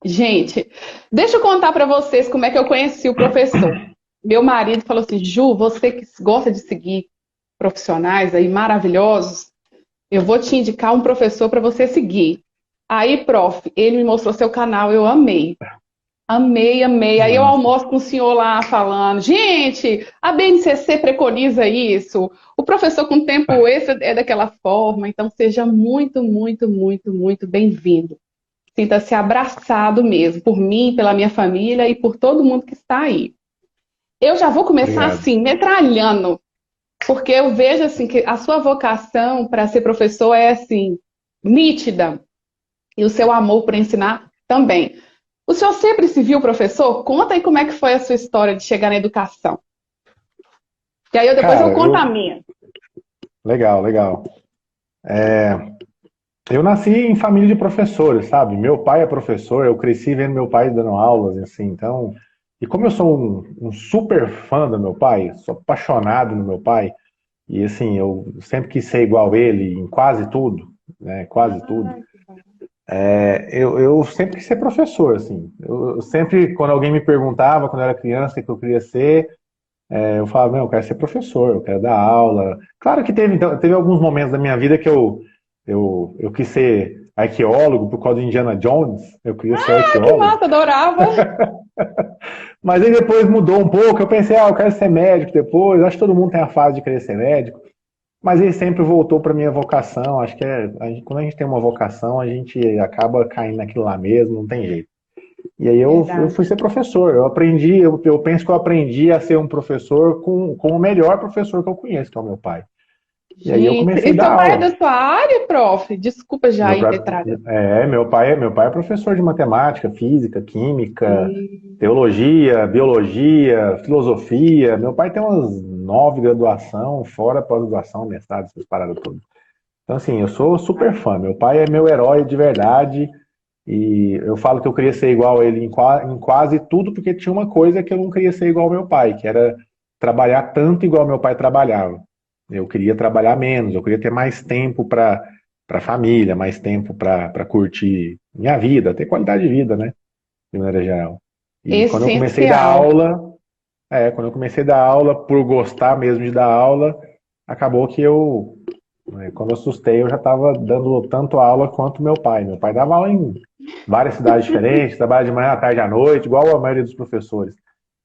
Gente, deixa eu contar para vocês como é que eu conheci o professor. Meu marido falou assim: Ju, você que gosta de seguir profissionais aí maravilhosos, eu vou te indicar um professor para você seguir. Aí, prof, ele me mostrou seu canal, eu amei. Amei, amei. Aí eu Massa. almoço com o senhor lá falando, gente, a BNCC preconiza isso. O professor com tempo extra é daquela forma. Então seja muito, muito, muito, muito bem-vindo. Sinta-se abraçado mesmo, por mim, pela minha família e por todo mundo que está aí. Eu já vou começar Obrigado. assim, metralhando, porque eu vejo assim que a sua vocação para ser professor é assim, nítida, e o seu amor por ensinar também. O senhor sempre se viu professor? Conta aí como é que foi a sua história de chegar na educação. E aí depois eu Cara, conto a minha. legal, legal. Eu nasci em família de professores, sabe? Meu pai é professor, eu cresci vendo meu pai dando aulas, assim, então. E como eu sou um super fã do meu pai, sou apaixonado no meu pai, e assim, eu sempre quis ser igual ele em quase tudo, né? Quase tudo. Ai, que bom. Eu sempre quis ser professor, assim. Eu sempre, quando alguém me perguntava, quando eu era criança, o que eu queria ser, eu falava, não, eu quero ser professor, eu quero dar aula. Claro que teve alguns momentos da minha vida que eu quis ser arqueólogo por causa de Indiana Jones, eu queria ser Ah, que arqueólogo. massa, adorava. Mas aí depois mudou um pouco, eu pensei, eu quero ser médico depois, acho que todo mundo tem a fase de querer ser médico. Mas ele sempre voltou para minha vocação, acho que quando a gente tem uma vocação, a gente acaba caindo naquilo lá mesmo, não tem jeito. E aí eu Verdade. fui ser professor. Eu penso que eu aprendi a ser um professor com o melhor professor que eu conheço, que é o meu pai. E aí eu Gente, comecei a e dar seu pai é aula. da sua área, prof? Desculpa já Meu, ir pra- metralhando. meu pai é professor de matemática, física, química, E- teologia, biologia, filosofia. Meu pai tem umas 9 graduação, fora pós-graduação, mestrado, essas paradas todas. Então, assim, eu sou super fã. Meu pai é meu herói de verdade. E eu falo que eu queria ser igual a ele em quase tudo, porque tinha uma coisa que eu não queria ser igual ao meu pai, que era trabalhar tanto igual meu pai trabalhava. Eu queria trabalhar menos, eu queria ter mais tempo para família, mais tempo para curtir minha vida, ter qualidade de vida, né? De maneira geral. E Essencial. quando eu comecei a dar aula, por gostar mesmo de dar aula, acabou que quando eu assustei, eu já estava dando tanto aula quanto meu pai. Meu pai dava aula em várias cidades diferentes, trabalha de manhã, à tarde, à noite, igual a maioria dos professores.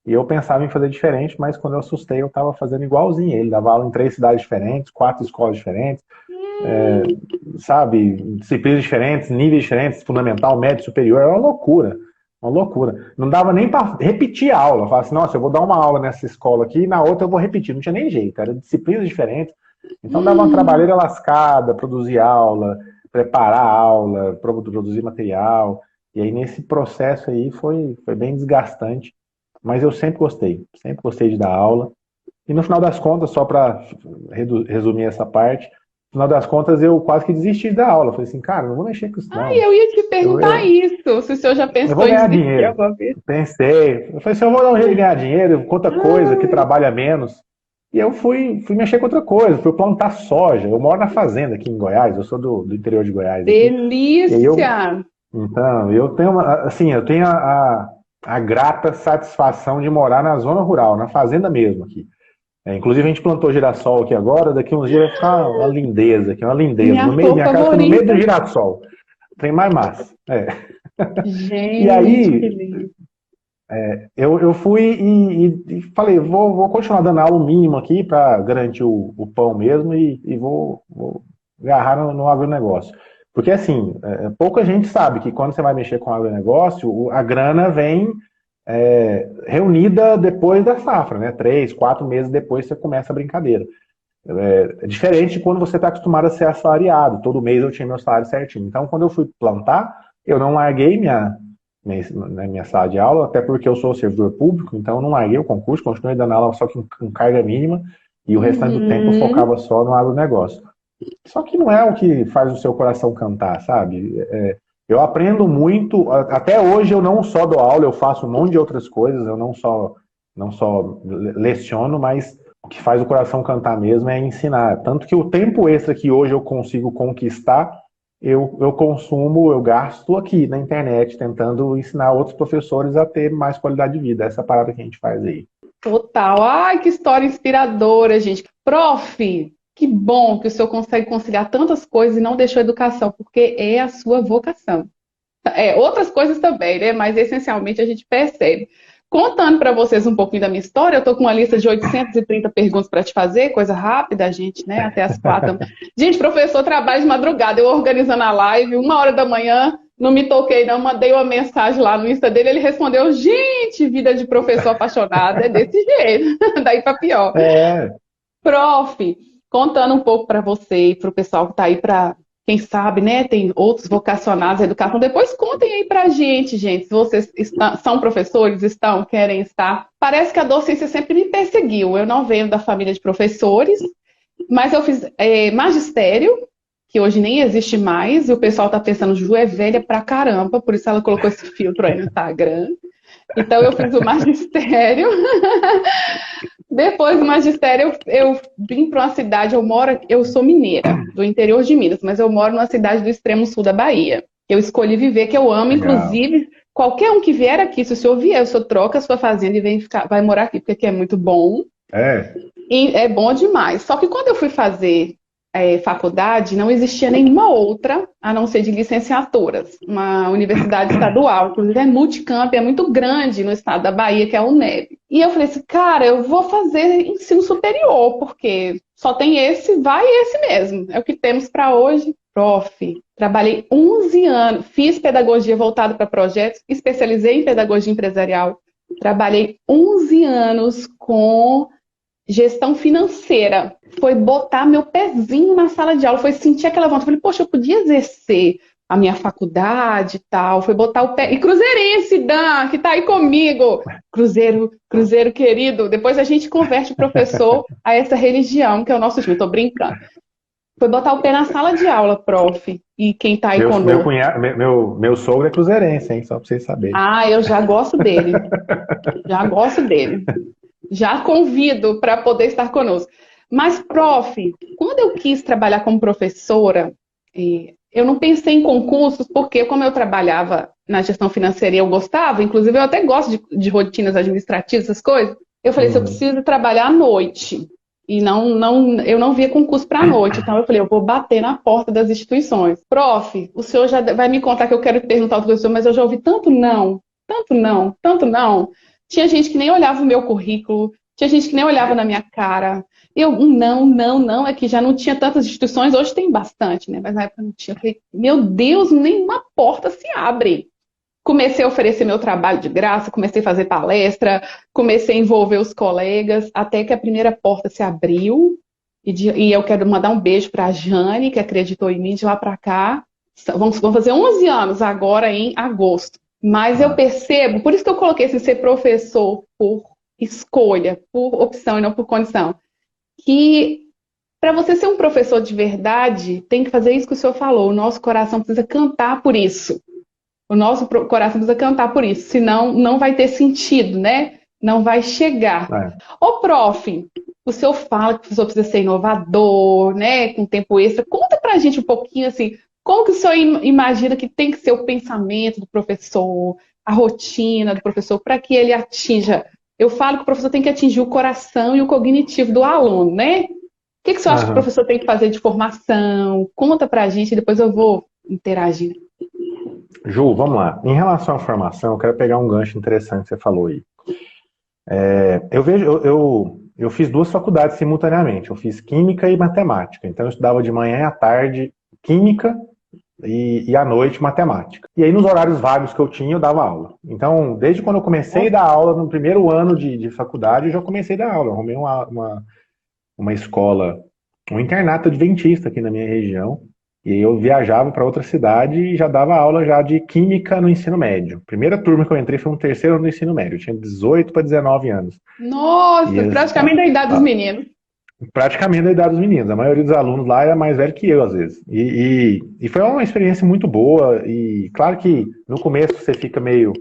E eu pensava em fazer diferente, mas quando eu assustei, eu estava fazendo igualzinho. Ele dava aula em 3 cidades diferentes, 4 escolas diferentes, Hum, sabe? Disciplinas diferentes, níveis diferentes, fundamental, médio, superior. Era uma loucura. Uma loucura. Não dava nem para repetir a aula. Eu falava assim, nossa, eu vou dar uma aula nessa escola aqui e na outra eu vou repetir. Não tinha nem jeito. Era disciplinas diferentes. Então dava uma hum. trabalheira lascada, produzir aula, preparar aula, produzir material. E aí nesse processo aí foi bem desgastante. Mas eu sempre gostei de dar aula. E no final das contas, só para resumir essa parte, no final das contas eu quase que desisti da aula. Falei assim, cara, não vou mexer com isso Ah, não. eu ia te Eu, perguntar eu, isso, se o senhor já eu pensou vou em ganhar desistir dinheiro. alguma vez. Pensei. Eu falei assim, eu vou dar um jeito de ganhar dinheiro, com outra coisa que Ai, trabalha menos. E eu fui mexer com outra coisa, fui plantar soja. Eu moro na fazenda aqui em Goiás, eu sou do interior de Goiás aqui. E aí delícia! eu tenho assim, eu tenho a grata satisfação de morar na zona rural, na fazenda mesmo aqui. Inclusive a gente plantou girassol aqui agora, daqui uns dias vai ficar uma lindeza aqui, uma lindeza. Minha flor Minha casa fica no meio do favorita. girassol. Tem mais massa. E Gente, que aí lindo. eu fui e falei, vou continuar dando aula o mínimo aqui para garantir o pão mesmo e vou agarrar no agronegócio. Porque assim, pouca gente sabe que quando você vai mexer com agronegócio, a grana vem reunida depois da safra, né? 3, 4 meses depois você começa a brincadeira. É diferente de quando você está acostumado a ser assalariado. Todo mês eu tinha meu salário certinho. Então, quando eu fui plantar, eu não larguei minha sala de aula, até porque eu sou servidor público, então eu não larguei o concurso, continuei dando aula só que com carga mínima, e o restante do tempo eu Uhum. focava só no agronegócio. Só que não é o que faz o seu coração cantar, sabe? Eu aprendo muito, até hoje eu não só dou aula, eu faço um monte de outras coisas, eu não só leciono, mas o que faz o coração cantar mesmo é ensinar. Tanto que o tempo extra que hoje eu consigo conquistar, eu consumo, eu gasto aqui na internet, tentando ensinar outros professores a ter mais qualidade de vida. Essa parada que a gente faz aí. Total. Ai, que história inspiradora, gente. Prof, que bom que o senhor consegue conciliar tantas coisas e não deixou a educação, porque é a sua vocação. Outras coisas também, né? Mas essencialmente a gente percebe. Contando para vocês um pouquinho da minha história, eu estou com uma lista de 830 perguntas para te fazer, coisa rápida, gente, né? Até as 4. Gente, professor trabalha de madrugada, eu organizando a live, 1h da manhã, não me toquei, não, mandei uma mensagem lá no Insta dele, ele respondeu, gente, vida de professor apaixonado, é desse jeito, daí para pior. Prof, contando um pouco para você e para o pessoal que está aí para, quem sabe, né, tem outros vocacionados à educação. Depois contem aí pra gente, se vocês são professores, querem estar. Parece que a docência sempre me perseguiu. Eu não venho da família de professores, mas eu fiz magistério, que hoje nem existe mais, e o pessoal tá pensando, Ju é velha pra caramba, por isso ela colocou esse filtro aí no Instagram. Então eu fiz o magistério. Depois do magistério, eu vim para uma cidade, eu sou mineira, do interior de Minas, mas eu moro numa cidade do extremo sul da Bahia. Eu escolhi viver, que eu amo, inclusive, qualquer um que vier aqui, se o senhor vier, o senhor troca a sua fazenda e vai morar aqui, porque aqui é muito bom. E é bom demais. Só que quando eu fui fazer faculdade, não existia nenhuma outra, a não ser de licenciaturas. Uma universidade estadual, inclusive é multicamp, é muito grande no estado da Bahia, que é a UNEB. E eu falei assim, cara, eu vou fazer ensino superior, porque só tem esse, vai esse mesmo. É o que temos para hoje. Prof, trabalhei 11 anos, fiz pedagogia voltada para projetos, especializei em pedagogia empresarial, trabalhei 11 anos com gestão financeira. Foi botar meu pezinho na sala de aula, foi sentir aquela vontade. Falei, poxa, eu podia exercer a minha faculdade e tal. Foi botar o pé. E cruzeirense, Dan, que tá aí comigo. Cruzeiro querido. Depois a gente converte o professor a essa religião, que é o nosso time. Tô brincando. Foi botar o pé na sala de aula, prof. E quem tá aí conosco. Meu sogro é cruzeirense, hein? Só pra vocês saberem. Ah, eu já gosto dele. Já convido para poder estar conosco. Mas, prof, quando eu quis trabalhar como professora, eu não pensei em concursos, porque como eu trabalhava na gestão financeira e eu gostava, inclusive eu até gosto de rotinas administrativas, essas coisas, eu falei, se eu preciso trabalhar à noite, e eu não via concurso para a noite, então eu falei, eu vou bater na porta das instituições. Prof, o senhor já vai me contar que eu quero perguntar outra coisa, mas eu já ouvi tanto não. Tinha gente que nem olhava o meu currículo, tinha gente que nem olhava na minha cara. Não, é que já não tinha tantas instituições, hoje tem bastante, né? Mas na época não tinha. Eu falei, meu Deus, nenhuma porta se abre. Comecei a oferecer meu trabalho de graça, comecei a fazer palestra, comecei a envolver os colegas, até que a primeira porta se abriu. E eu quero mandar um beijo para a Jane, que acreditou em mim de lá para cá. Vamos fazer 11 anos agora em agosto. Mas eu percebo, por isso que eu coloquei assim, ser professor por escolha, por opção e não por condição, que para você ser um professor de verdade, tem que fazer isso que o senhor falou, o nosso coração precisa cantar por isso. O nosso coração precisa cantar por isso, senão não vai ter sentido, né? Não vai chegar. Ô, prof, o senhor fala que o professor precisa ser inovador, né? Com tempo extra. Conta pra gente um pouquinho, assim, como que o senhor imagina que tem que ser o pensamento do professor, a rotina do professor, para que ele atinja? Eu falo que o professor tem que atingir o coração e o cognitivo do aluno, né? O que o senhor acha que o professor tem que fazer de formação? Conta pra gente e depois eu vou interagir. Ju, vamos lá. Em relação à formação, eu quero pegar um gancho interessante que você falou aí. Eu fiz 2 faculdades simultaneamente. Eu fiz Química e Matemática. Então eu estudava de manhã e à tarde Química e à noite Matemática. E aí nos horários vagos que eu tinha, eu dava aula. Então, desde quando eu comecei a dar aula, no primeiro ano de faculdade, eu já comecei a dar aula. Eu arrumei uma escola, um internato adventista aqui na minha região. E aí eu viajava para outra cidade e já dava aula já de Química no ensino médio. Primeira turma que eu entrei foi um terceiro ano do ensino médio. Eu tinha 18 para 19 anos. Nossa, praticamente da idade dos meninos. Praticamente da idade dos meninos. A maioria dos alunos lá era mais velho que eu, às vezes. E foi uma experiência muito boa. E claro que no começo você fica meio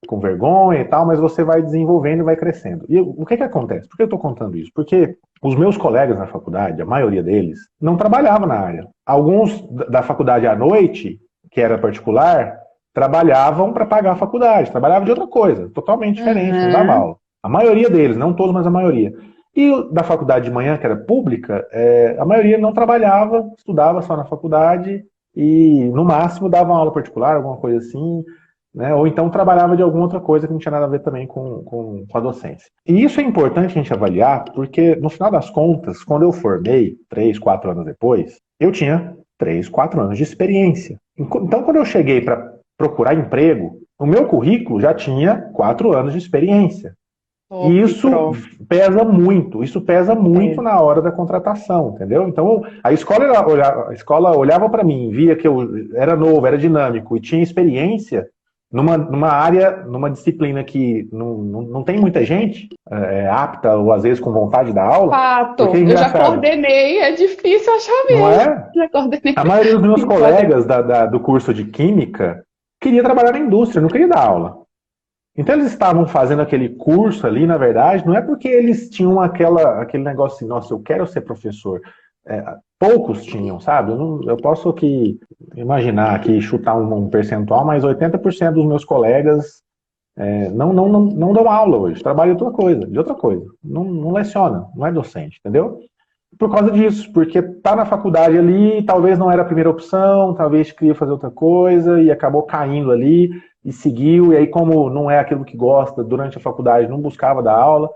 com vergonha e tal, mas você vai desenvolvendo e vai crescendo. E o que acontece? Por que eu estou contando isso? Porque os meus colegas na faculdade, a maioria deles, não trabalhavam na área. Alguns da faculdade à noite, que era particular, trabalhavam para pagar a faculdade, trabalhavam de outra coisa, totalmente diferente, não dava aula. A maioria deles, não todos, mas a maioria. E da faculdade de manhã, que era pública, a maioria não trabalhava, estudava só na faculdade e, no máximo, dava uma aula particular, alguma coisa assim, né? Ou então trabalhava de alguma outra coisa que não tinha nada a ver também com a docência. E isso é importante a gente avaliar, porque, no final das contas, quando eu formei, 3, 4 anos depois, eu tinha 3, 4 anos de experiência. Então, quando eu cheguei para procurar emprego, o meu currículo já tinha 4 anos de experiência. E isso pesa muito na hora da contratação, entendeu? Então, a escola olhava para mim, via que eu era novo, era dinâmico e tinha experiência numa área, numa disciplina que não tem muita gente apta ou às vezes com vontade de dar aula. Fato, eu já coordenei, é difícil achar mesmo. Não é? Já coordenei. A maioria dos meus colegas do curso de Química queria trabalhar na indústria, não queria dar aula. Então eles estavam fazendo aquele curso ali, na verdade, não é porque eles tinham aquele negócio assim, nossa, eu quero ser professor. Poucos tinham, sabe? Eu posso aqui imaginar, aqui chutar um percentual, mas 80% dos meus colegas não dão aula hoje, trabalham de outra coisa. Não leciona, não é docente, entendeu? Por causa disso, porque tá na faculdade ali, talvez não era a primeira opção, talvez queria fazer outra coisa e acabou caindo ali e seguiu, e aí como não é aquilo que gosta, durante a faculdade não buscava dar aula,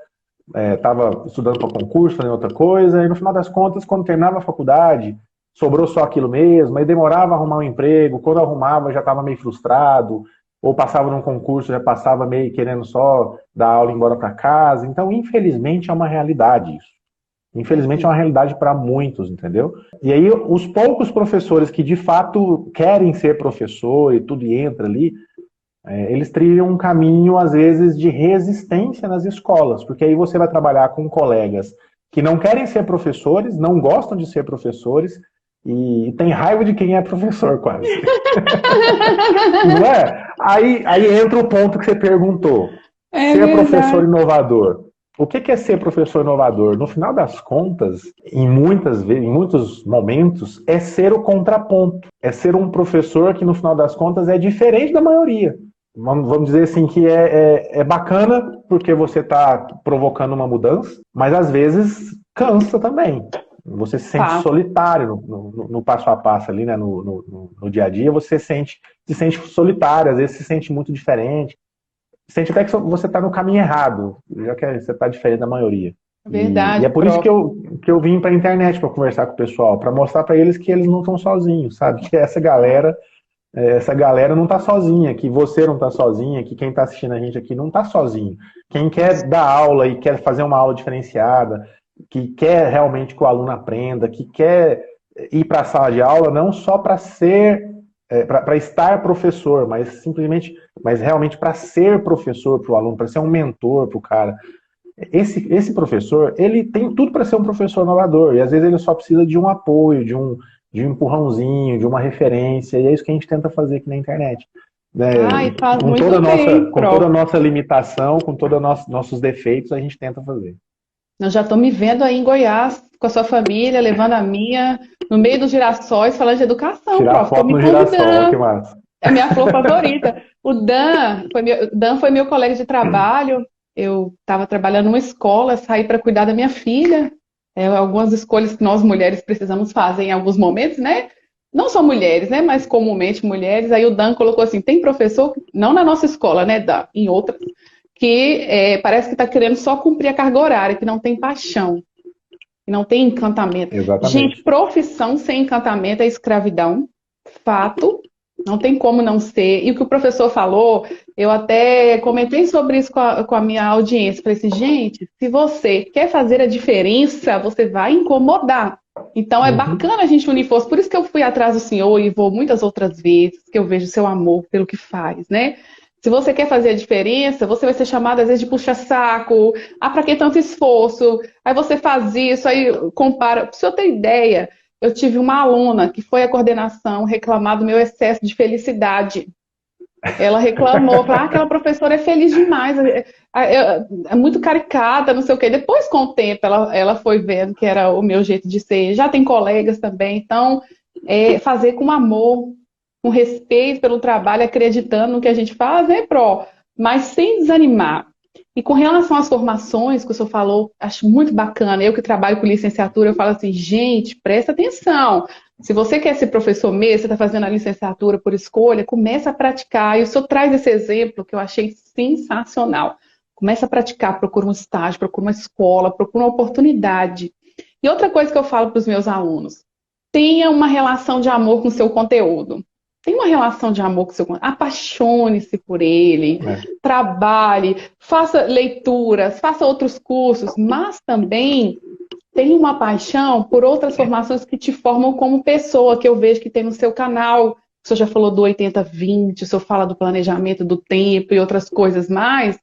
estava estudando para concurso, fazendo outra coisa, e no final das contas, quando terminava a faculdade, sobrou só aquilo mesmo, aí demorava a arrumar um emprego, quando arrumava já estava meio frustrado, ou passava num concurso, já passava meio querendo só dar aula e ir embora para casa. Então, infelizmente, é uma realidade isso. Infelizmente é uma realidade para muitos, entendeu? E aí os poucos professores que de fato querem ser professor e tudo e entra ali, eles trilham um caminho, às vezes, de resistência nas escolas, porque aí você vai trabalhar com colegas que não querem ser professores, não gostam de ser professores e tem raiva de quem é professor, quase. Não é? Aí entra o ponto que você perguntou. Ser professor inovador. O que é ser professor inovador? No final das contas, em muitos momentos, é ser o contraponto. É ser um professor que, no final das contas, é diferente da maioria. Vamos dizer assim que é bacana porque você está provocando uma mudança, mas às vezes cansa também. Você se sente solitário no passo a passo ali, né? No dia a dia, você se sente solitário, às vezes se sente muito diferente. Sente até que você está no caminho errado, já que você está diferente da maioria. Verdade. E é por isso que eu vim para a internet para conversar com o pessoal, para mostrar para eles que eles não estão sozinhos, sabe? Que essa galera não está sozinha, que você não está sozinha, que quem está assistindo a gente aqui não está sozinho. Quem quer dar aula e quer fazer uma aula diferenciada, que quer realmente que o aluno aprenda, que quer ir para a sala de aula não só para para estar professor, mas realmente para ser professor para o aluno, para ser um mentor para o cara. Esse professor, ele tem tudo para ser um professor inovador, e às vezes ele só precisa de um apoio, de um empurrãozinho, de uma referência, e é isso que a gente tenta fazer aqui na internet. Com toda a nossa limitação, com todos os nossos defeitos, a gente tenta fazer. Eu já estou me vendo aí em Goiás, com a sua família, levando a minha, no meio dos girassóis, falando de educação. Tirar foto no girassol, que massa. É a minha flor favorita. O Dan foi meu colega de trabalho. Eu estava trabalhando numa escola, saí para cuidar da minha filha. Algumas escolhas que nós mulheres precisamos fazer em alguns momentos, né? Não só mulheres, né? Mas comumente mulheres. Aí o Dan colocou assim, tem professor, não na nossa escola, né, Dan? Em outras, que parece que está querendo só cumprir a carga horária, que não tem paixão, que não tem encantamento. Exatamente. Gente, profissão sem encantamento é escravidão, fato, não tem como não ser. E o que o professor falou, eu até comentei sobre isso com a minha audiência. Falei assim, gente, se você quer fazer a diferença, você vai incomodar. Então é bacana a gente unir forças. Por isso que eu fui atrás do senhor e vou muitas outras vezes, que eu vejo o seu amor pelo que faz, né? Se você quer fazer a diferença, você vai ser chamado às vezes de puxa-saco. Pra que tanto esforço? Aí você faz isso, aí compara. Pra você ter ideia, eu tive uma aluna que foi à coordenação reclamar do meu excesso de felicidade. Ela reclamou, falou, aquela professora é feliz demais, é muito caricata, não sei o quê. Depois, com o tempo, ela foi vendo que era o meu jeito de ser. Já tem colegas também, então, fazer com amor, com respeito pelo trabalho, acreditando no que a gente faz, é pró, mas sem desanimar. E com relação às formações que o senhor falou, acho muito bacana. Eu que trabalho com licenciatura, eu falo assim, gente, presta atenção. Se você quer ser professor mesmo, você está fazendo a licenciatura por escolha, começa a praticar. E o senhor traz esse exemplo que eu achei sensacional. Começa a praticar, procura um estágio, procura uma escola, procura uma oportunidade. E outra coisa que eu falo para os meus alunos, tenha uma relação de amor com o seu conteúdo. Tenha uma relação de amor com o seu conteúdo. Apaixone-se por ele, trabalhe, faça leituras, faça outros cursos, mas também tem uma paixão por outras formações que te formam como pessoa, que eu vejo que tem no seu canal. O senhor já falou do 80-20, o senhor fala do planejamento do tempo e outras coisas mais.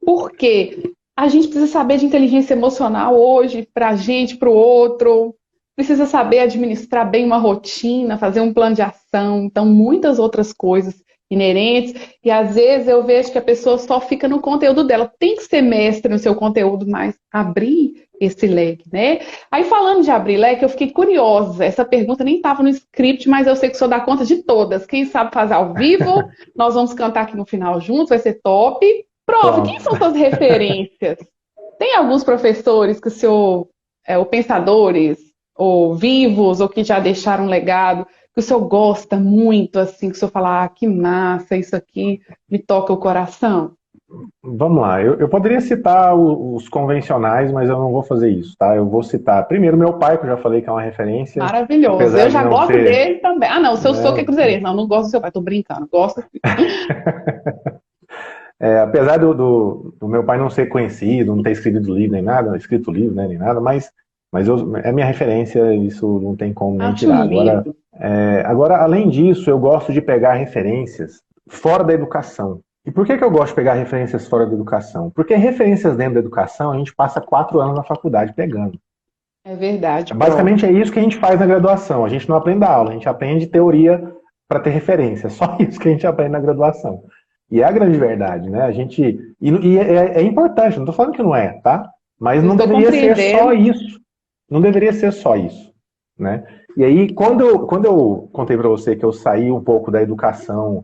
Por quê? A gente precisa saber de inteligência emocional hoje, para a gente, para o outro. Precisa saber administrar bem uma rotina, fazer um plano de ação. Então, muitas outras coisas inerentes. E às vezes eu vejo que a pessoa só fica no conteúdo dela. Tem que ser mestre no seu conteúdo, mas abrir esse leque, né? Aí falando de abrir leque, eu fiquei curiosa. Essa pergunta nem estava no script, mas eu sei que o senhor dá conta de todas. Quem sabe fazer ao vivo, nós vamos cantar aqui no final juntos, vai ser top. Prof, quem são suas referências? Tem alguns professores que o senhor, ou pensadores, ou vivos, ou que já deixaram um legado, que o senhor gosta muito, assim, que o senhor fala, que massa, isso aqui me toca o coração? Vamos lá, eu poderia citar os convencionais, mas eu não vou fazer isso, tá? Eu vou citar primeiro meu pai, que eu já falei que é uma referência. Maravilhoso, eu já gosto dele também. Ah, não, o seu sou que é cruzeirense. Não, não gosto do seu pai, tô brincando, gosto sim. Apesar do meu pai não ser conhecido, não ter escrito livro nem nada, escrito livro, né, nem nada, mas é minha referência, isso não tem como nem tirar. Agora, além disso, eu gosto de pegar referências fora da educação. E por que eu gosto de pegar referências fora da educação? Porque referências dentro da educação, a gente passa 4 anos na faculdade pegando. É verdade. Basicamente é isso que a gente faz na graduação. A gente não aprende a aula, a gente aprende teoria para ter referência. É só isso que a gente aprende na graduação. E é a grande verdade, né? É importante, não estou falando que não é, tá? Mas não deveria ser só isso. Não deveria ser só isso, né? E aí, quando eu contei para você que eu saí um pouco da educação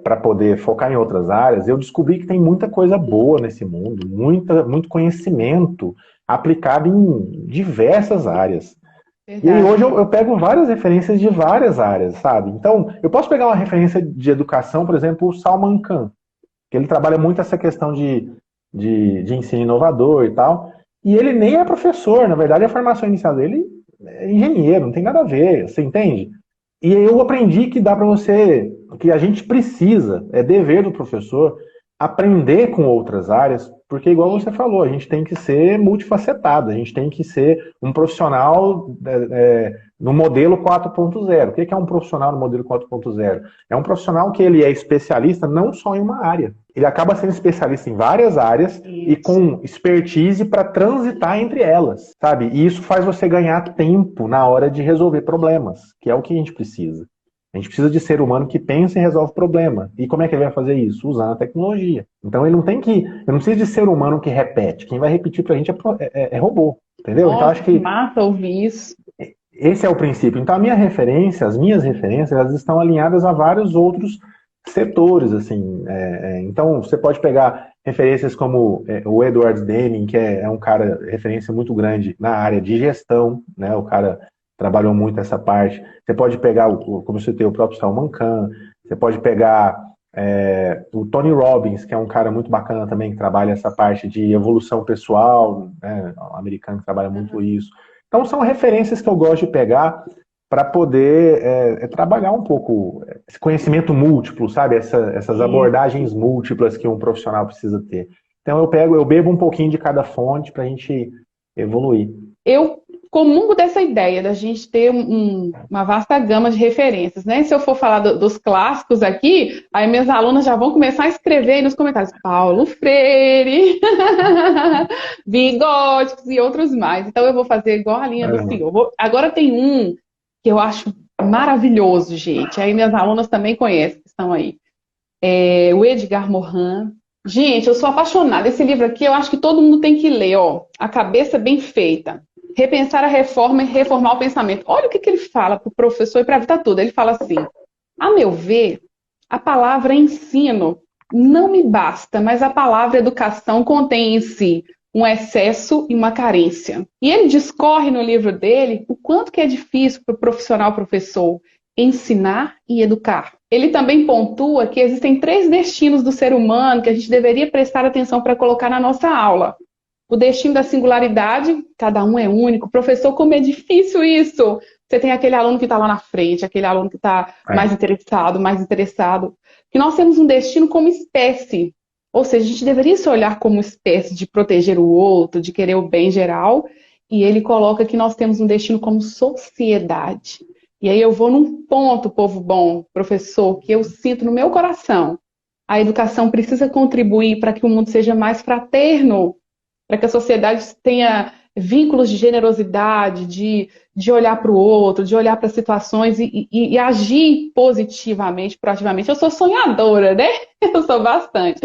para poder focar em outras áreas, eu descobri que tem muita coisa boa nesse mundo, muito conhecimento aplicado em diversas áreas. Verdade. E aí hoje eu pego várias referências de várias áreas, sabe? Então, eu posso pegar uma referência de educação, por exemplo, o Salman Khan, que ele trabalha muito essa questão de ensino inovador e tal, e ele nem é professor, na verdade a formação inicial dele é engenheiro, não tem nada a ver, você entende? E eu aprendi que dá para você, que a gente precisa, é dever do professor, aprender com outras áreas, porque igual você falou, a gente tem que ser multifacetado, a gente tem que ser um profissional no modelo 4.0. O que é um profissional no modelo 4.0? É um profissional que ele é especialista não só em uma área. Ele acaba sendo especialista em várias áreas e com expertise para transitar entre elas, sabe? E isso faz você ganhar tempo na hora de resolver problemas, que é o que a gente precisa. A gente precisa de ser humano que pensa e resolve problema. E como é que ele vai fazer isso? Usando a tecnologia. Então ele não tem que. Eu não preciso de ser humano que repete. Quem vai repetir pra gente é robô. Entendeu? Nossa, então acho que. Massa ouvir isso. Esse é o princípio. Então as minhas referências, elas estão alinhadas a vários outros setores, assim. Então você pode pegar referências como o Edward Deming, que é um cara, referência muito grande na área de gestão, né? O cara trabalhou muito essa parte. Você pode pegar, como eu citei, o próprio Salman Khan, você pode pegar o Tony Robbins, que é um cara muito bacana também, que trabalha essa parte de evolução pessoal, né? Um americano que trabalha muito isso. Então são referências que eu gosto de pegar para poder trabalhar um pouco esse conhecimento múltiplo, sabe? Essas abordagens múltiplas que um profissional precisa ter. Então eu bebo um pouquinho de cada fonte para a gente evoluir. Eu comungo dessa ideia da gente ter uma vasta gama de referências, né? Se eu for falar dos clássicos aqui, aí minhas alunas já vão começar a escrever aí nos comentários Paulo Freire, Vigóticos e outros mais. Então eu vou fazer igual a linha do senhor. Agora tem um que eu acho maravilhoso, gente. Aí minhas alunas também conhecem, que estão aí. o Edgar Morin. Gente, eu sou apaixonada. Esse livro aqui, eu acho que todo mundo tem que ler, ó. A Cabeça Bem Feita. Repensar a reforma e reformar o pensamento. Olha o que ele fala para o professor e para a vida toda. Ele fala assim, a meu ver, a palavra ensino não me basta, mas a palavra educação contém em si um excesso e uma carência. E ele discorre no livro dele o quanto que é difícil para o profissional professor ensinar e educar. Ele também pontua que existem 3 destinos do ser humano que a gente deveria prestar atenção para colocar na nossa aula. O destino da singularidade, cada um é único. Professor, como é difícil isso! Você tem aquele aluno que está lá na frente, aquele aluno que está mais interessado. Que nós temos um destino como espécie. Ou seja, a gente deveria se olhar como espécie de proteger o outro, de querer o bem geral. E ele coloca que nós temos um destino como sociedade. E aí eu vou num ponto, povo bom, professor, que eu sinto no meu coração. A educação precisa contribuir para que o mundo seja mais fraterno, para que a sociedade tenha vínculos de generosidade, de olhar para o outro, de olhar para as situações e agir positivamente, proativamente. Eu sou sonhadora, né? Eu sou bastante.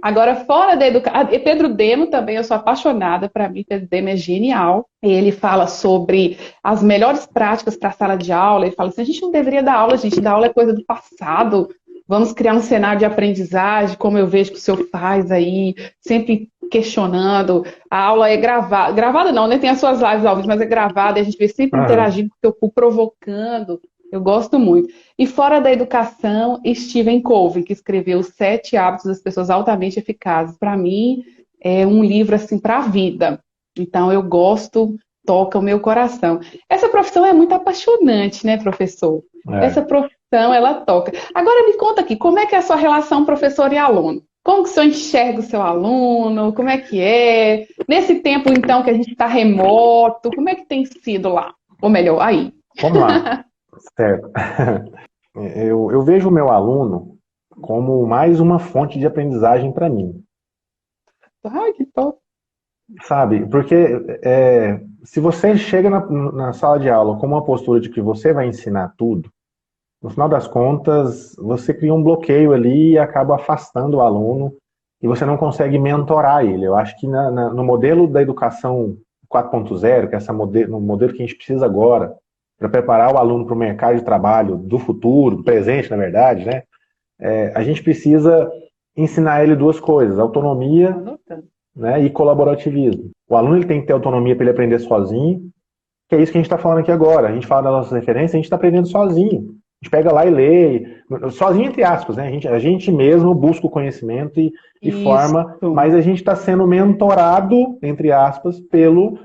Agora, fora da educação... Pedro Demo também, eu sou apaixonada. Para mim, Pedro Demo é genial. Ele fala sobre as melhores práticas para a sala de aula. Ele fala assim, a gente não deveria dar aula, gente. Dar aula é coisa do passado. Vamos criar um cenário de aprendizagem, como eu vejo que o senhor faz aí, sempre questionando. A aula é gravada. Gravada não, né? Tem as suas lives ao vivo, mas é gravada. E a gente vê sempre interagindo com o teu provocando. Eu gosto muito. E fora da educação, Stephen Covey, que escreveu Os 7 Hábitos das Pessoas Altamente Eficazes. Para mim, é um livro assim para a vida. Então, eu gosto, toca o meu coração. Essa profissão é muito apaixonante, né, professor? Essa profissão, ela toca. Agora, me conta aqui, como é que é a sua relação professor e aluno? Como que o senhor enxerga o seu aluno? Como é que é? Nesse tempo, então, que a gente está remoto, como é que tem sido lá? Ou melhor, aí. Vamos lá. Certo. Eu vejo o meu aluno como mais uma fonte de aprendizagem para mim. Ai, que top. Sabe? Porque se você chega na sala de aula com uma postura de que você vai ensinar tudo, no final das contas, você cria um bloqueio ali e acaba afastando o aluno e você não consegue mentorar ele. Eu acho que no modelo da educação 4.0, que é no modelo que a gente precisa agora, para preparar o aluno para o mercado de trabalho do futuro, do presente, na verdade, né? A gente precisa ensinar ele 2 coisas, autonomia, né, e colaborativismo. O aluno ele tem que ter autonomia para ele aprender sozinho, que é isso que a gente está falando aqui agora. A gente fala das nossas referências, a gente está aprendendo sozinho. A gente pega lá e lê, sozinho entre aspas, né? A gente mesmo busca o conhecimento e forma, mas a gente está sendo mentorado, entre aspas, pelo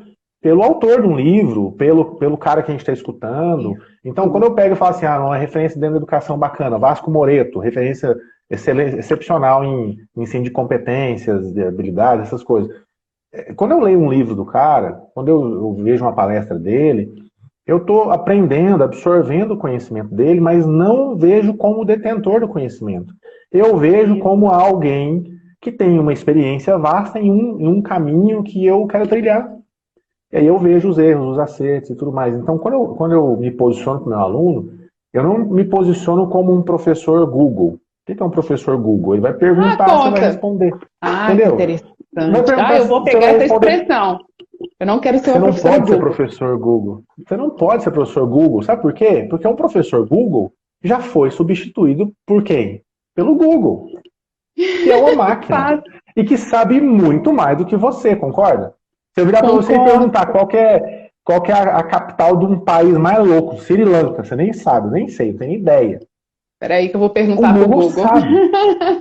autor de um livro, pelo cara que a gente está escutando. Então, quando eu pego e falo assim, uma referência dentro da educação bacana, Vasco Moreto, referência excepcional em ensino de competências, de habilidades, essas coisas. Quando eu leio um livro do cara, quando eu vejo uma palestra dele, eu estou aprendendo, absorvendo o conhecimento dele, mas não vejo como detentor do conhecimento. Eu vejo como alguém que tem uma experiência vasta em um caminho que eu quero trilhar. E aí eu vejo os erros, os acertos e tudo mais. Então, quando eu me posiciono com o meu aluno, eu não me posiciono como um professor Google. O que é um professor Google? Ele vai perguntar, você vai responder. Entendeu? Interessante. Eu vou pegar essa expressão. Eu não quero ser um professor Google. Você não pode ser professor Google. Você não pode ser professor Google. Sabe por quê? Porque um professor Google já foi substituído por quem? Pelo Google. Que é uma máquina. E que sabe muito mais do que você, concorda? Se eu virar para você e perguntar qual que é a capital de um país mais louco, Sri Lanka, você nem sabe, nem sei, não tem ideia. Peraí que eu vou perguntar pro Google. Sabe.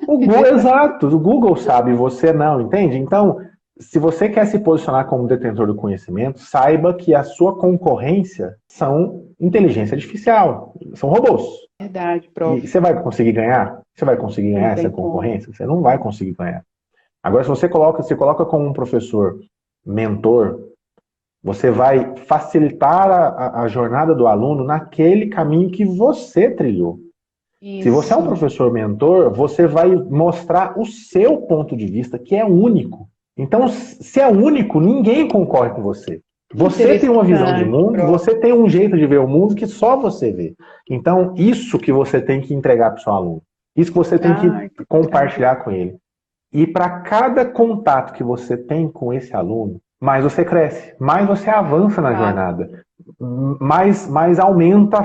O Google, exato, o Google sabe, você não, entende? Então, se você quer se posicionar como detentor do conhecimento, saiba que a sua concorrência são inteligência artificial, são robôs. Verdade, prof. E você vai conseguir ganhar? Você vai conseguir ganhar essa concorrência? Você não vai conseguir ganhar. Agora, se você coloca como um professor mentor, você vai facilitar a jornada do aluno naquele caminho que você trilhou. Isso. Se você é um professor mentor, você vai mostrar o seu ponto de vista, que é único. Então, se é único, ninguém concorre com você. Você tem uma visão de mundo, você tem um jeito de ver o mundo que só você vê. Então, isso que você tem que entregar para o seu aluno. Isso que você tem que Ai, que legal. compartilhar com ele. E para cada contato que você tem com esse aluno, mais você cresce, mais você avança na Tá. jornada, mais aumenta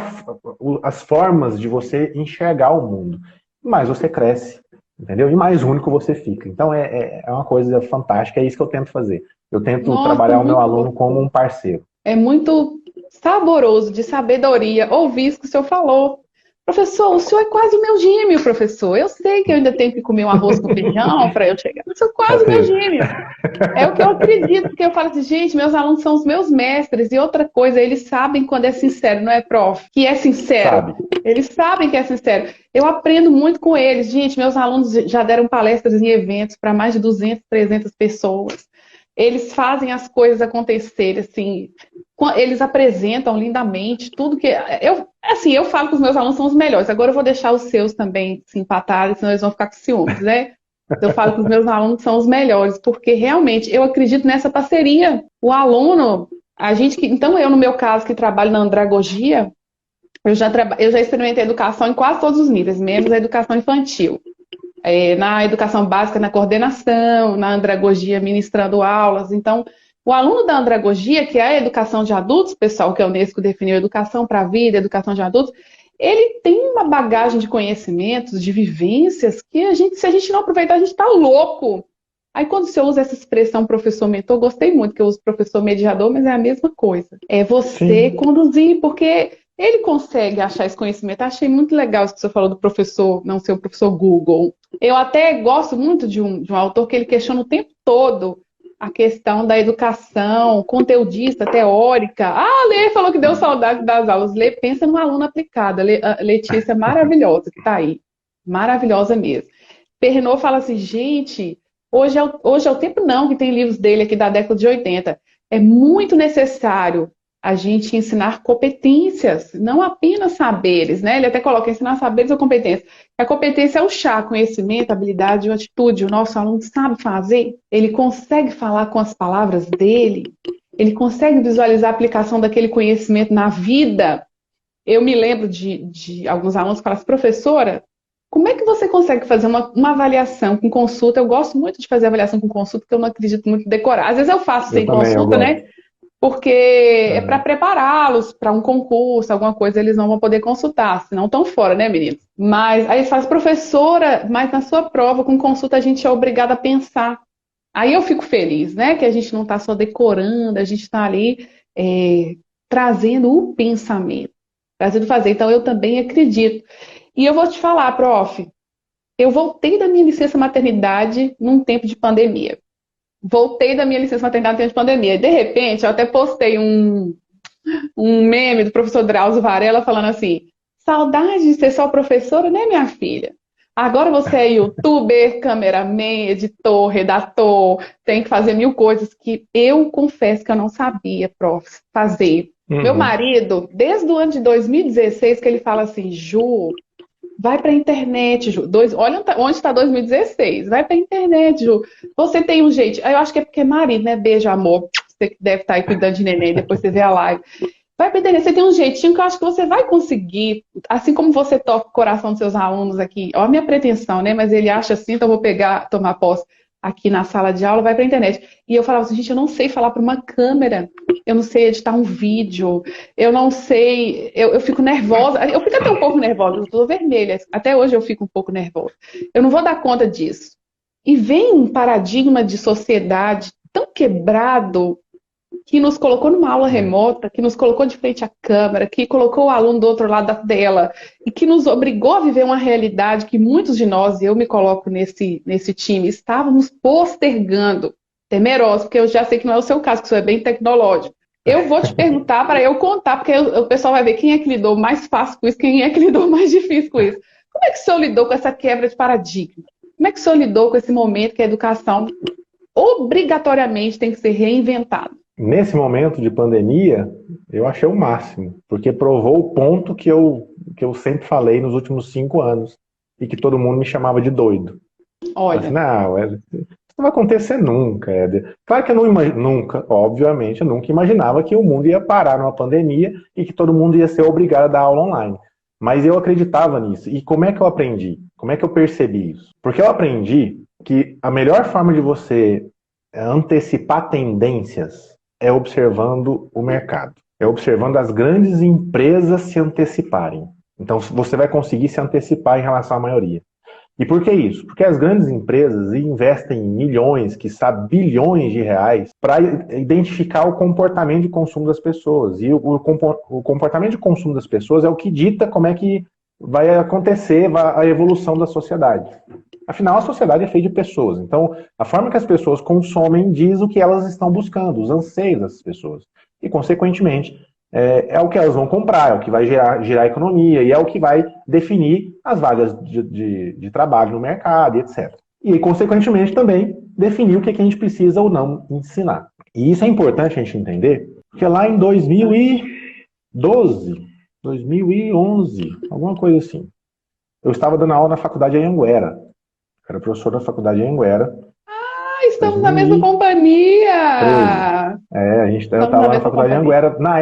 as formas de você enxergar o mundo, mais você cresce, entendeu? E mais único você fica. Então é uma coisa fantástica, é isso que eu tento fazer. Eu tento Nossa, trabalhar o meu muito aluno como gostoso. um parceiro. É muito saboroso, de sabedoria, ouvir isso que o senhor falou. Professor, o senhor é quase o meu gêmeo, professor. Eu sei que eu ainda tenho que comer um arroz com feijão para eu chegar, mas o senhor é quase o meu Assim, gêmeo. É o que eu acredito, porque eu falo assim, gente, meus alunos são os meus mestres. E outra coisa, eles sabem quando é sincero, não é, prof? Que é sincero. sabe? Eles sabem que é sincero. Eu aprendo muito com eles. Gente, meus alunos já deram palestras em eventos para mais de 200, 300 pessoas. Eles fazem as coisas acontecerem, assim, eles apresentam lindamente tudo que eu falo que os meus alunos são os melhores. Agora eu vou deixar os seus também se empatarem, senão eles vão ficar com ciúmes, né? Eu falo que os meus alunos são os melhores, porque realmente eu acredito nessa parceria. O aluno, então eu no meu caso que trabalho na andragogia, eu já experimentei educação em quase todos os níveis, menos a educação infantil. Na educação básica, na coordenação, na andragogia, ministrando aulas. Então, o aluno da andragogia, que é a educação de adultos, pessoal, que a Unesco definiu educação para a vida, educação de adultos, ele tem uma bagagem de conhecimentos, de vivências, que se a gente não aproveitar, a gente está louco. Aí, quando você usa essa expressão professor mentor, gostei muito que eu uso professor mediador, mas é a mesma coisa. É você Sim. conduzir, porque ele consegue achar esse conhecimento. Achei muito legal isso que você falou do professor, não ser o professor Google. Eu até gosto muito de um autor que ele questiona o tempo todo a questão da educação conteudista, teórica. Ah, Lê falou que deu saudade das aulas. Lê, pensa numa aluna aplicada. A Letícia é maravilhosa, que está aí. Maravilhosa mesmo. Pernod fala assim, gente, hoje é o tempo não, que tem livros dele aqui da década de 80. É muito necessário a gente ensinar competências, não apenas saberes, né? Ele até coloca ensinar saberes ou competências. A competência é o chá, conhecimento, habilidade, atitude. O nosso aluno sabe fazer, ele consegue falar com as palavras dele, ele consegue visualizar a aplicação daquele conhecimento na vida. Eu me lembro de alguns alunos que falam assim, professora, como é que você consegue fazer uma avaliação com consulta? Eu gosto muito de fazer avaliação com consulta, porque eu não acredito muito em decorar. Às vezes eu faço Eu sem também, eu consulta, gosto. né? Porque é para Aham. prepará-los para um concurso, alguma coisa, eles não vão poder consultar, senão estão fora, né, meninos? Mas aí faz professora, mas na sua prova, com consulta, a gente é obrigada a pensar. Aí eu fico feliz, né, que a gente não está só decorando, a gente está ali trazendo o pensamento, trazendo fazer. Então eu também acredito. E eu vou te falar, prof, eu voltei da minha licença maternidade num tempo de pandemia. Voltei da minha licença maternidade no tempo de pandemia. De repente, eu até postei um meme do professor Drauzio Varela falando assim: saudade de ser só professora, né, minha filha? Agora você é youtuber, cameraman, editor, redator, tem que fazer mil coisas que eu confesso que eu não sabia, prof, fazer. Meu Uhum. marido, desde o ano de 2016, que ele fala assim, Ju, vai para a internet, Ju. Olha onde está 2016. Vai para a internet, Ju. Você tem um jeito. Eu acho que é porque é marido, né? Beijo, amor. Você que deve estar aí cuidando de neném, depois você vê a live. Vai para a internet, você tem um jeitinho que eu acho que você vai conseguir. Assim como você toca o coração dos seus alunos aqui. Olha a minha pretensão, né? Mas ele acha assim, então eu vou pegar, tomar posse aqui na sala de aula, vai para a internet. E eu falava assim, gente, eu não sei falar para uma câmera. Eu não sei editar um vídeo. Eu não sei, eu fico nervosa, eu fico até um pouco nervosa, eu estou vermelha, até hoje eu fico um pouco nervosa. Eu não vou dar conta disso. E vem um paradigma de sociedade tão quebrado que nos colocou numa aula É. remota, que nos colocou de frente à câmera, que colocou o aluno do outro lado da tela e que nos obrigou a viver uma realidade que muitos de nós, e eu me coloco nesse time, estávamos postergando, temerosos, porque eu já sei que não é o seu caso, que isso é bem tecnológico. Eu vou te perguntar para eu contar, porque o pessoal vai ver quem é que lidou mais fácil com isso, quem é que lidou mais difícil com isso. Como é que o senhor lidou com essa quebra de paradigma? Como é que o senhor lidou com esse momento que a educação obrigatoriamente tem que ser reinventada? Nesse momento de pandemia, eu achei o máximo, porque provou o ponto que eu sempre falei nos últimos 5 anos e que todo mundo me chamava de doido. Falei assim, Olha, não, isso não vai acontecer nunca, Éder. Claro que eu não nunca, obviamente, eu nunca imaginava que o mundo ia parar numa pandemia e que todo mundo ia ser obrigado a dar aula online. Mas eu acreditava nisso. E como é que eu aprendi? Como é que eu percebi isso? Porque eu aprendi que a melhor forma de você antecipar tendências é observando o mercado. É observando as grandes empresas se anteciparem. Então, você vai conseguir se antecipar em relação à maioria. E por que isso? Porque as grandes empresas investem milhões, quiçá bilhões de reais, para identificar o comportamento de consumo das pessoas. E o comportamento de consumo das pessoas é o que dita como é que vai acontecer a evolução da sociedade. Afinal, a sociedade é feita de pessoas. Então, a forma que as pessoas consomem diz o que elas estão buscando, os anseios dessas pessoas. E, consequentemente, é o que elas vão comprar, é o que vai gerar a economia e é o que vai definir as vagas de trabalho no mercado, etc. E, consequentemente, também definir o que a gente precisa ou não ensinar. E isso é importante a gente entender, porque lá em 2012, 2011, alguma coisa assim, eu estava dando aula na faculdade Anhanguera. Era professor da faculdade Anhanguera. Ah, estamos na mesma companhia! Eu estava lá na faculdade de Anhanguera, na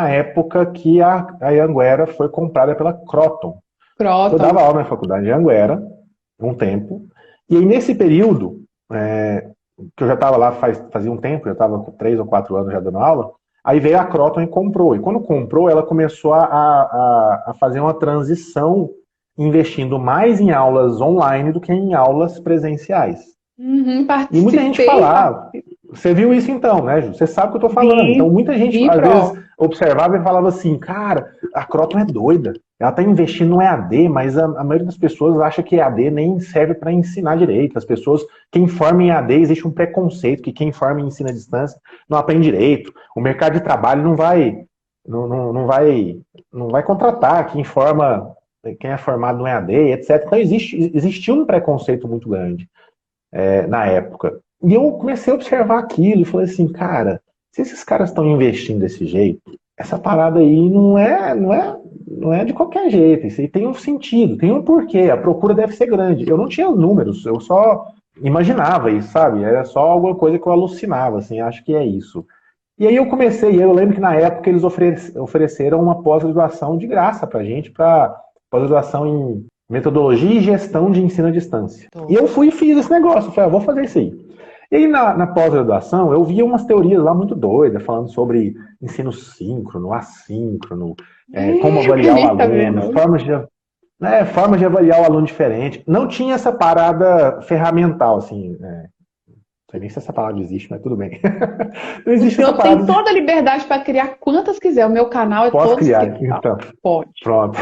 época que a Anhanguera foi comprada pela Croton. Eu dava aula na faculdade de Anhanguera, um tempo, e aí nesse período, que eu já estava lá fazia um tempo, já estava com 3 ou 4 anos já dando aula, aí veio a Croton e comprou. E quando comprou, ela começou a fazer uma transição, investindo mais em aulas online do que em aulas presenciais. E muita gente falava, você viu isso então, né, Ju? Você sabe o que eu estou falando. Então muita gente, às vezes, observava e falava assim, cara, a Croton é doida. Ela está investindo no EAD, mas a maioria das pessoas acha que EAD nem serve para ensinar direito. As pessoas, quem forma em EAD, existe um preconceito que quem forma e ensina à distância não aprende direito. O mercado de trabalho não vai contratar quem é formado no EAD, etc. Então existia um preconceito muito grande na época. E eu comecei a observar aquilo e falei assim, cara, se esses caras estão investindo desse jeito, essa parada aí não é de qualquer jeito. Isso aí tem um sentido, tem um porquê. A procura deve ser grande. Eu não tinha números, eu só imaginava isso, sabe? Era só alguma coisa que eu alucinava, assim, acho que é isso. E aí eu lembro que na época eles ofereceram uma pós-graduação de graça pra gente, para pós-graduação em metodologia e gestão de ensino à distância. E eu fui e fiz esse negócio, falei, vou fazer isso aí. E aí na pós-graduação eu via umas teorias lá muito doidas, falando sobre ensino síncrono, assíncrono, como avaliar o aluno, formas de avaliar o aluno diferente. Não tinha essa parada ferramental, assim, não sei nem se essa palavra existe, mas tudo bem. Não existe essa palavra. Tem toda a liberdade para criar quantas quiser. O meu canal é Posso criar, então. Pode. Pronto.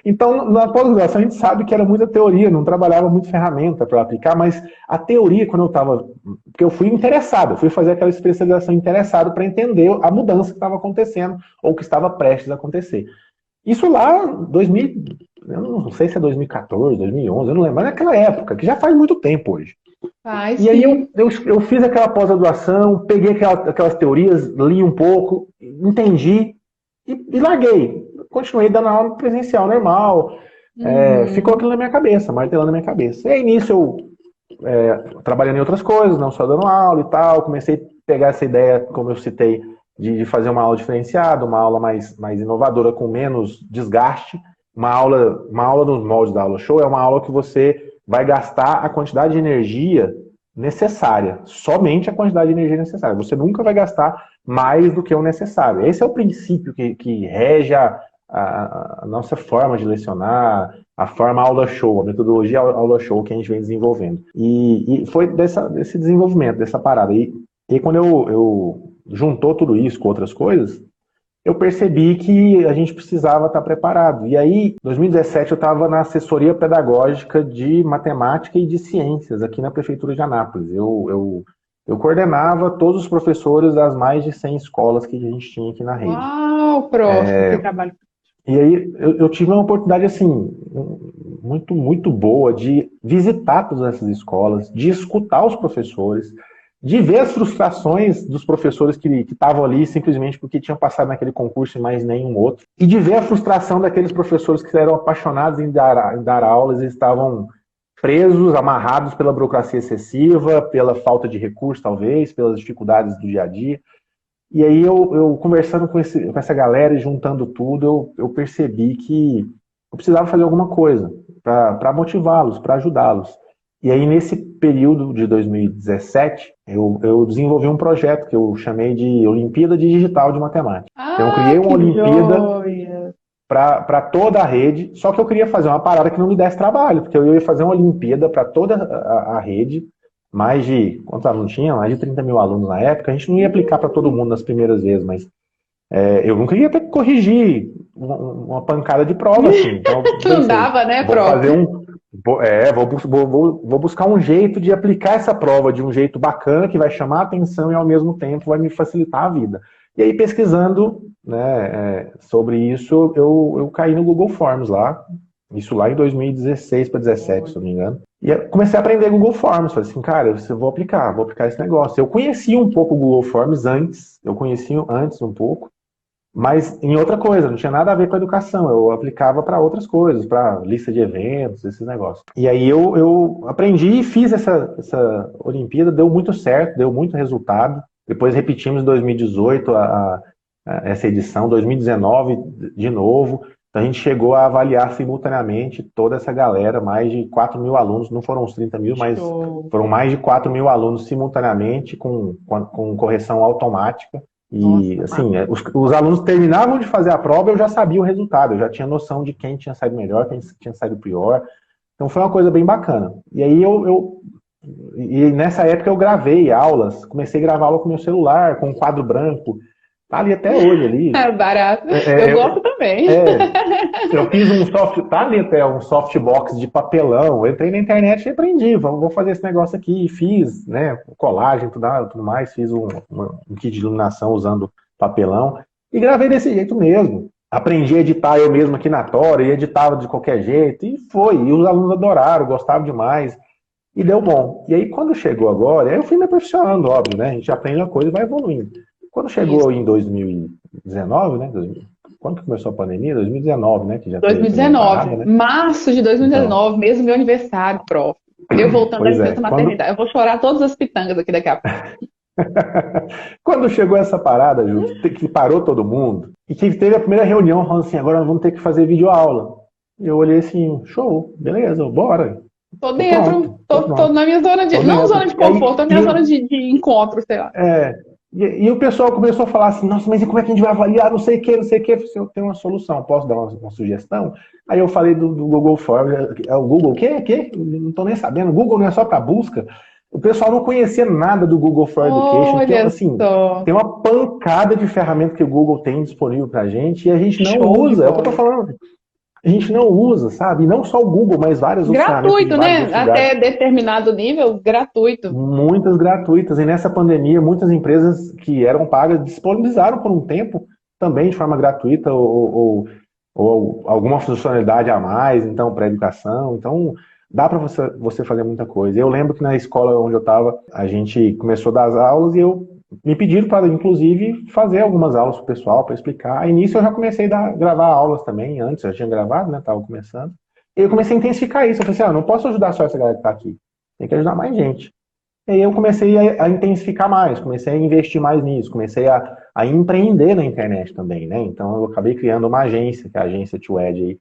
Então, na pós-graduação, a gente sabe que era muita teoria, não trabalhava muito ferramenta para aplicar, mas a teoria, quando eu estava. Porque eu fui interessado, eu fui fazer aquela especialização interessado para entender a mudança que estava acontecendo, ou que estava prestes a acontecer. Isso lá, eu não sei se é 2014, 2011, eu não lembro, mas naquela época, que já faz muito tempo hoje. E aí eu fiz aquela pós-graduação, peguei aquelas teorias, li um pouco, entendi e larguei. Continuei dando aula presencial normal. Ficou aquilo na minha cabeça, martelando na minha cabeça. E aí nisso eu trabalhando em outras coisas, não só dando aula e tal, comecei a pegar essa ideia, como eu citei, de fazer uma aula diferenciada, uma aula mais inovadora, com menos desgaste. Uma aula nos moldes da aula show é uma aula que você vai gastar a quantidade de energia necessária, somente a quantidade de energia necessária. Você nunca vai gastar mais do que o necessário. Esse é o princípio que rege a nossa forma de lecionar, a forma aula show, a metodologia aula show que a gente vem desenvolvendo. E foi desse desenvolvimento, dessa parada. E quando eu juntou tudo isso com outras coisas, eu percebi que a gente precisava estar preparado. E aí, em 2017, eu estava na assessoria pedagógica de matemática e de ciências aqui na Prefeitura de Anápolis. Eu coordenava todos os professores das mais de 100 escolas que a gente tinha aqui na rede. Uau, prof, que trabalho. E aí, eu tive uma oportunidade, assim, muito, muito boa de visitar todas essas escolas, de escutar os professores, de ver as frustrações dos professores que estavam ali simplesmente porque tinham passado naquele concurso e mais nenhum outro, e de ver a frustração daqueles professores que eram apaixonados em dar aulas e estavam presos, amarrados pela burocracia excessiva, pela falta de recursos, talvez, pelas dificuldades do dia a dia. E aí eu conversando com essa galera e juntando tudo, eu percebi que eu precisava fazer alguma coisa para motivá-los, para ajudá-los. E aí, nesse período de 2017, eu desenvolvi um projeto que eu chamei de Olimpíada Digital de Matemática. Então, eu Ah, criei uma que Olimpíada joia! para toda a rede, só que eu queria fazer uma parada que não me desse trabalho, porque eu ia fazer uma Olimpíada para toda a rede, mais de, quantos alunos tinha? Mais de 30 mil alunos na época, a gente não ia aplicar para todo mundo nas primeiras vezes, mas eu não queria ter que corrigir uma pancada de prova, assim. Então, eu Não pensei, dava, né, vou prof? fazer vou buscar um jeito de aplicar essa prova de um jeito bacana, que vai chamar a atenção e ao mesmo tempo vai me facilitar a vida. E aí, pesquisando, né, sobre isso, eu caí no Google Forms lá, isso lá em 2016 para 2017, se eu não me engano. E eu comecei a aprender Google Forms. Falei assim, cara, eu vou aplicar esse negócio. Eu conhecia um pouco o Google Forms antes, eu conhecia antes um pouco, mas em outra coisa, não tinha nada a ver com a educação. Eu aplicava para outras coisas, para lista de eventos, esses negócios. E aí eu aprendi e fiz essa Olimpíada, deu muito certo, deu muito resultado. Depois repetimos em 2018 essa edição, 2019 de novo. Então a gente chegou a avaliar simultaneamente toda essa galera, mais de 4 mil alunos, não foram uns 30 mil, mas foram mais de 4 mil alunos simultaneamente com correção automática. E, Nossa, assim, os alunos terminavam de fazer a prova, eu já sabia o resultado, eu já tinha noção de quem tinha saído melhor, quem tinha saído pior. Então foi uma coisa bem bacana. E aí e nessa época eu gravei aulas, comecei a gravar aula com meu celular, com um quadro branco. Tá ali até hoje ali. é barato. Eu gosto também. Eu fiz tá ali até um softbox de papelão. Eu entrei na internet e aprendi, vou fazer esse negócio aqui. Fiz, né, colagem, tudo mais, fiz um kit de iluminação usando papelão e gravei desse jeito mesmo. Aprendi a editar eu mesmo aqui na Tora e editava de qualquer jeito e foi. E os alunos adoraram, gostavam demais e deu bom. E aí quando chegou agora, aí eu fui me aperfeiçoando, óbvio, né? A gente aprende uma coisa e vai evoluindo. Quando chegou em 2019, né? Quando que começou a pandemia? 2019, né? Que já teve a primeira 2019, parada, né? março de 2019, mesmo meu aniversário, prof. Eu voltando da Pois é. licença maternidade. Eu vou chorar todas as pitangas aqui daqui a pouco. Quando chegou essa parada, Ju, que parou todo mundo, e que teve a primeira reunião falando assim, agora nós vamos ter que fazer videoaula. Eu olhei assim, show, beleza, bora. Tô dentro, Pronto, tô na minha zona de. tô Não dentro. zona de conforto, tô na minha zona de encontro, sei lá. E o pessoal começou a falar assim, nossa, mas e como é que a gente vai avaliar, não sei o que, não sei o que. Eu tenho uma solução, posso dar uma sugestão? Aí eu falei do Google Forms, o Google, o quê? Não tô nem sabendo, o Google não é só para busca. O pessoal não conhecia nada do Google for Education, Olha assim, só. tem uma pancada de ferramentas que o Google tem disponível pra gente e a gente não Show de usa, é o que eu tô bola. falando. A gente não usa, sabe? E não só o Google, mas várias outras ferramentas de Gratuito, vários né? outros lugares. Até determinado nível, gratuito. Muitas gratuitas. E nessa pandemia, muitas empresas que eram pagas disponibilizaram por um tempo também de forma gratuita ou alguma funcionalidade a mais, então, para educação. Então, dá para você fazer muita coisa. Eu lembro que na escola onde eu estava, a gente começou a dar as aulas e me pediram para, inclusive, fazer algumas aulas para o pessoal, para explicar. Aí, nisso eu já comecei a gravar aulas também, antes eu já tinha gravado, né? Estava começando. E eu comecei a intensificar isso. Eu falei assim, não posso ajudar só essa galera que está aqui. Tem que ajudar mais gente. E aí eu comecei a intensificar mais, comecei a investir mais nisso, comecei a empreender na internet também, né? Então eu acabei criando uma agência, que é a agência 2Ed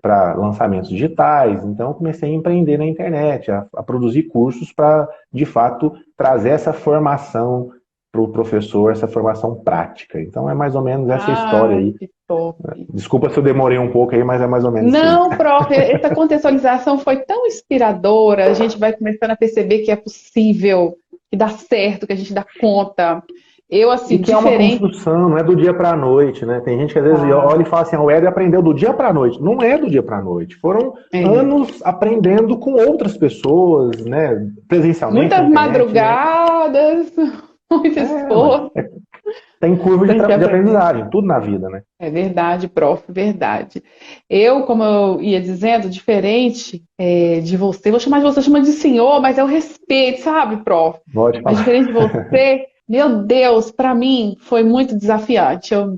para lançamentos digitais. Então eu comecei a empreender na internet, a produzir cursos para, de fato, trazer essa formação para o professor, essa formação prática. Então é mais ou menos essa história aí. Que top. Desculpa se eu demorei um pouco aí, mas é mais ou menos isso. Não, prof, essa contextualização foi tão inspiradora, a gente vai começando a perceber que é possível, que dá certo, que a gente dá conta. Eu, assim, e que diferente... é uma construção, não é do dia para a noite, né? Tem gente que às vezes olha e fala assim, o Éder aprendeu do dia para a noite. Não é do dia para a noite. Foram anos aprendendo com outras pessoas, né? Presencialmente. Muitas madrugadas, muito esforço. Tem curva de aprendizagem, tudo na vida, né? É verdade, prof, verdade. Eu, como eu ia dizendo, diferente de você, vou chamar de você, chama de senhor, mas é o respeito, sabe, prof? Pode falar. Mas diferente de você, meu Deus, para mim foi muito desafiante. Eu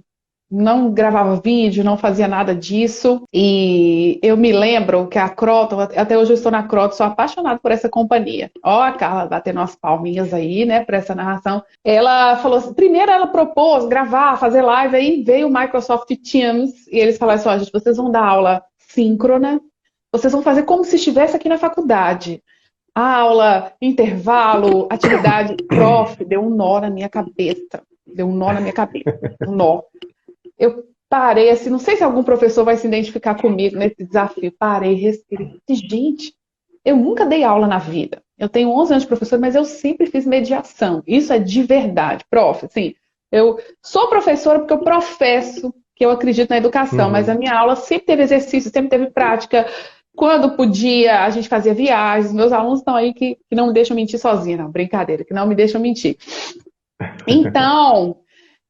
não gravava vídeo, não fazia nada disso. E eu me lembro que a Croton, até hoje eu estou na Croton, sou apaixonada por essa companhia. Ó, a Carla batendo as palminhas aí, né, por essa narração. Ela falou assim, primeiro ela propôs gravar, fazer live, aí veio o Microsoft Teams e eles falaram assim, ó, gente, vocês vão dar aula síncrona, vocês vão fazer como se estivesse aqui na faculdade. Aula, intervalo, atividade. Prof, deu um nó na minha cabeça. Deu um nó na minha cabeça. Um nó. Eu parei assim, não sei se algum professor vai se identificar comigo nesse desafio. Parei, respirei. Gente, eu nunca dei aula na vida. Eu tenho 11 anos de professor, mas eu sempre fiz mediação. Isso é de verdade. Prof, assim, eu sou professora porque eu professo que eu acredito na educação, mas a minha aula sempre teve exercício, sempre teve prática. Quando podia, a gente fazia viagens. Meus alunos estão aí que não me deixam mentir sozinha, não, brincadeira, que não me deixam mentir. Então,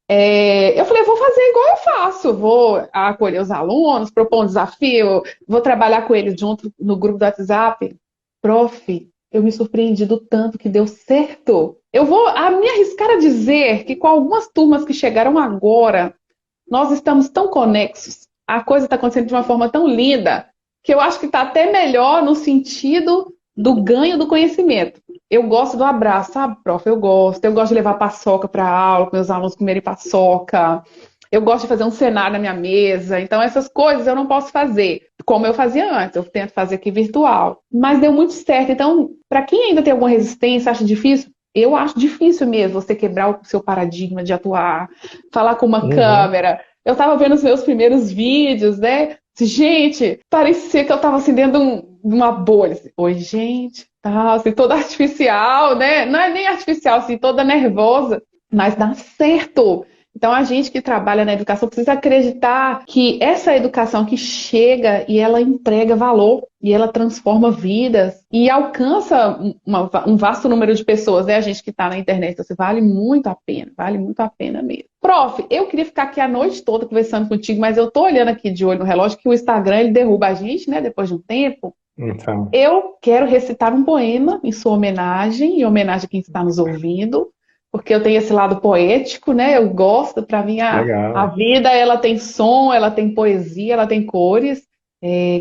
eu falei, vou fazer igual eu faço, vou acolher os alunos, propor um desafio, vou trabalhar com eles junto no grupo do WhatsApp. Prof, eu me surpreendi do tanto que deu certo. Eu vou me arriscar a dizer que com algumas turmas que chegaram agora, nós estamos tão conexos, a coisa está acontecendo de uma forma tão linda, que eu acho que está até melhor no sentido do ganho do conhecimento. Eu gosto do abraço, sabe, prof? Eu gosto de levar paçoca para aula, com meus alunos comerem paçoca. Eu gosto de fazer um cenário na minha mesa. Então, essas coisas eu não posso fazer como eu fazia antes. Eu tento fazer aqui virtual. Mas deu muito certo. Então, para quem ainda tem alguma resistência, acha difícil, eu acho difícil mesmo você quebrar o seu paradigma de atuar, falar com uma câmera. Eu estava vendo os meus primeiros vídeos, né? Gente, parecia que eu estava assim dentro de uma bolha. Assim, oi, gente, tá, assim, toda artificial, né? Não é nem artificial, assim, toda nervosa, mas dá certo. Então, a gente que trabalha na educação precisa acreditar que essa educação que chega e ela entrega valor, e ela transforma vidas, e alcança um vasto número de pessoas, né? A gente que está na internet, então, vale muito a pena mesmo. Prof, eu queria ficar aqui a noite toda conversando contigo, mas eu tô olhando aqui de olho no relógio que o Instagram, ele derruba a gente, né? Depois de um tempo. Então, Eu quero recitar um poema em sua homenagem, em homenagem a quem está nos ouvindo, porque eu tenho esse lado poético, né? Eu gosto, para mim, a legal. vida, ela tem som, ela tem poesia, ela tem cores,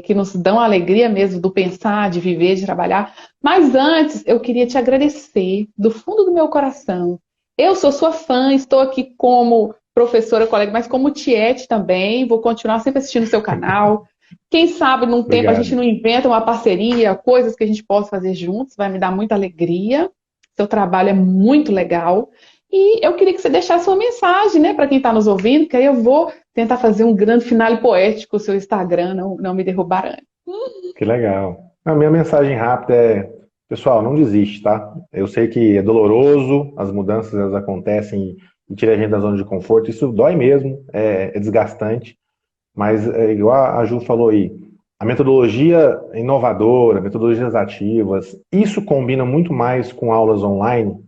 que nos dão a alegria mesmo do pensar, de viver, de trabalhar. Mas antes, eu queria te agradecer do fundo do meu coração. Eu sou sua fã, estou aqui como professora, colega, mas como tiete também, vou continuar sempre assistindo o seu canal. Quem sabe, num tempo, a gente Obrigado. não inventa uma parceria, coisas que a gente possa fazer juntos, vai me dar muita alegria. Seu trabalho é muito legal. E eu queria que você deixasse uma mensagem, né, para quem está nos ouvindo, que aí eu vou tentar fazer um grande finale poético, o seu Instagram não me derrubar antes. Que legal. A minha mensagem rápida é, pessoal, não desiste, tá? Eu sei que é doloroso, as mudanças elas acontecem e tira a gente da zona de conforto. Isso dói mesmo, é desgastante, mas igual a Ju falou aí, a metodologia inovadora, metodologias ativas, isso combina muito mais com aulas online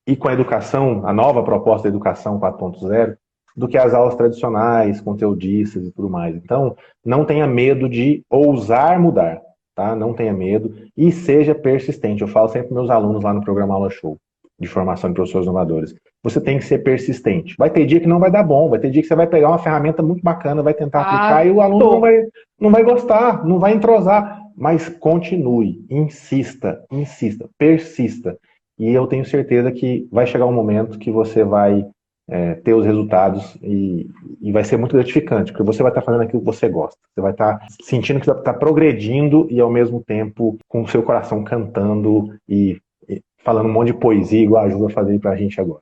e com a educação, a nova proposta da educação 4.0, do que as aulas tradicionais, conteudistas e tudo mais. Então, não tenha medo de ousar mudar, tá? Não tenha medo e seja persistente. Eu falo sempre para meus alunos lá no programa Aula Show, de formação de professores inovadores. Você tem que ser persistente. Vai ter dia que não vai dar bom, vai ter dia que você vai pegar uma ferramenta muito bacana, vai tentar aplicar e o aluno não vai gostar, não vai entrosar. Mas continue, insista, persista. E eu tenho certeza que vai chegar um momento que você vai ter os resultados e vai ser muito gratificante, porque você vai estar fazendo aquilo que você gosta. Você vai estar sentindo que você está progredindo e, ao mesmo tempo, com o seu coração cantando e falando um monte de poesia, igual a Ju vai fazer para a gente agora.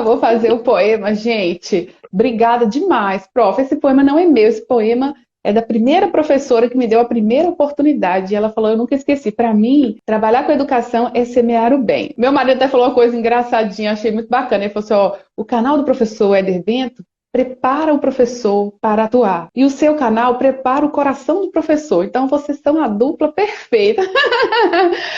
Vou fazer o poema, gente. Obrigada demais, prof. Esse poema não é meu, esse poema é da primeira professora que me deu a primeira oportunidade. E ela falou, eu nunca esqueci, para mim, trabalhar com educação é semear o bem. Meu marido até falou uma coisa engraçadinha, achei muito bacana. Ele falou assim, ó, o canal do professor Éder Bento prepara o professor para atuar. E o seu canal prepara o coração do professor. Então, vocês são a dupla perfeita.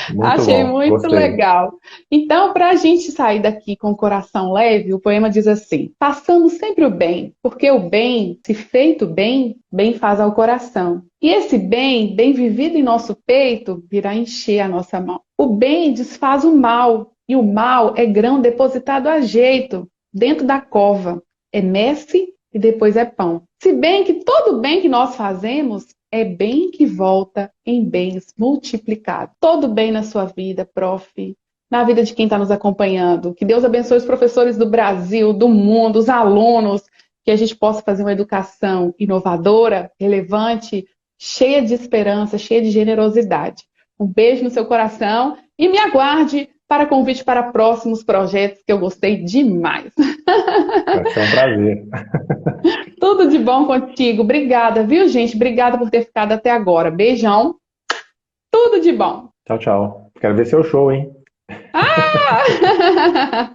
Muito Achei bom, muito gostei. legal. Então, para a gente sair daqui com o coração leve, o poema diz assim: passando sempre o bem, porque o bem, se feito bem, bem faz ao coração. E esse bem, bem vivido em nosso peito, virá encher a nossa mão. O bem desfaz o mal, e o mal é grão depositado a jeito, dentro da cova. É messe e depois é pão. Se bem que todo bem que nós fazemos é bem que volta em bens multiplicados. Todo bem na sua vida, prof, na vida de quem está nos acompanhando. Que Deus abençoe os professores do Brasil, do mundo, os alunos, que a gente possa fazer uma educação inovadora, relevante, cheia de esperança, cheia de generosidade. Um beijo no seu coração e me aguarde para convite para próximos projetos que eu gostei demais. Vai ser um prazer. Tudo de bom contigo. Obrigada, viu, gente? Obrigada por ter ficado até agora. Beijão. Tudo de bom. Tchau, tchau. Quero ver seu show, hein? Ah!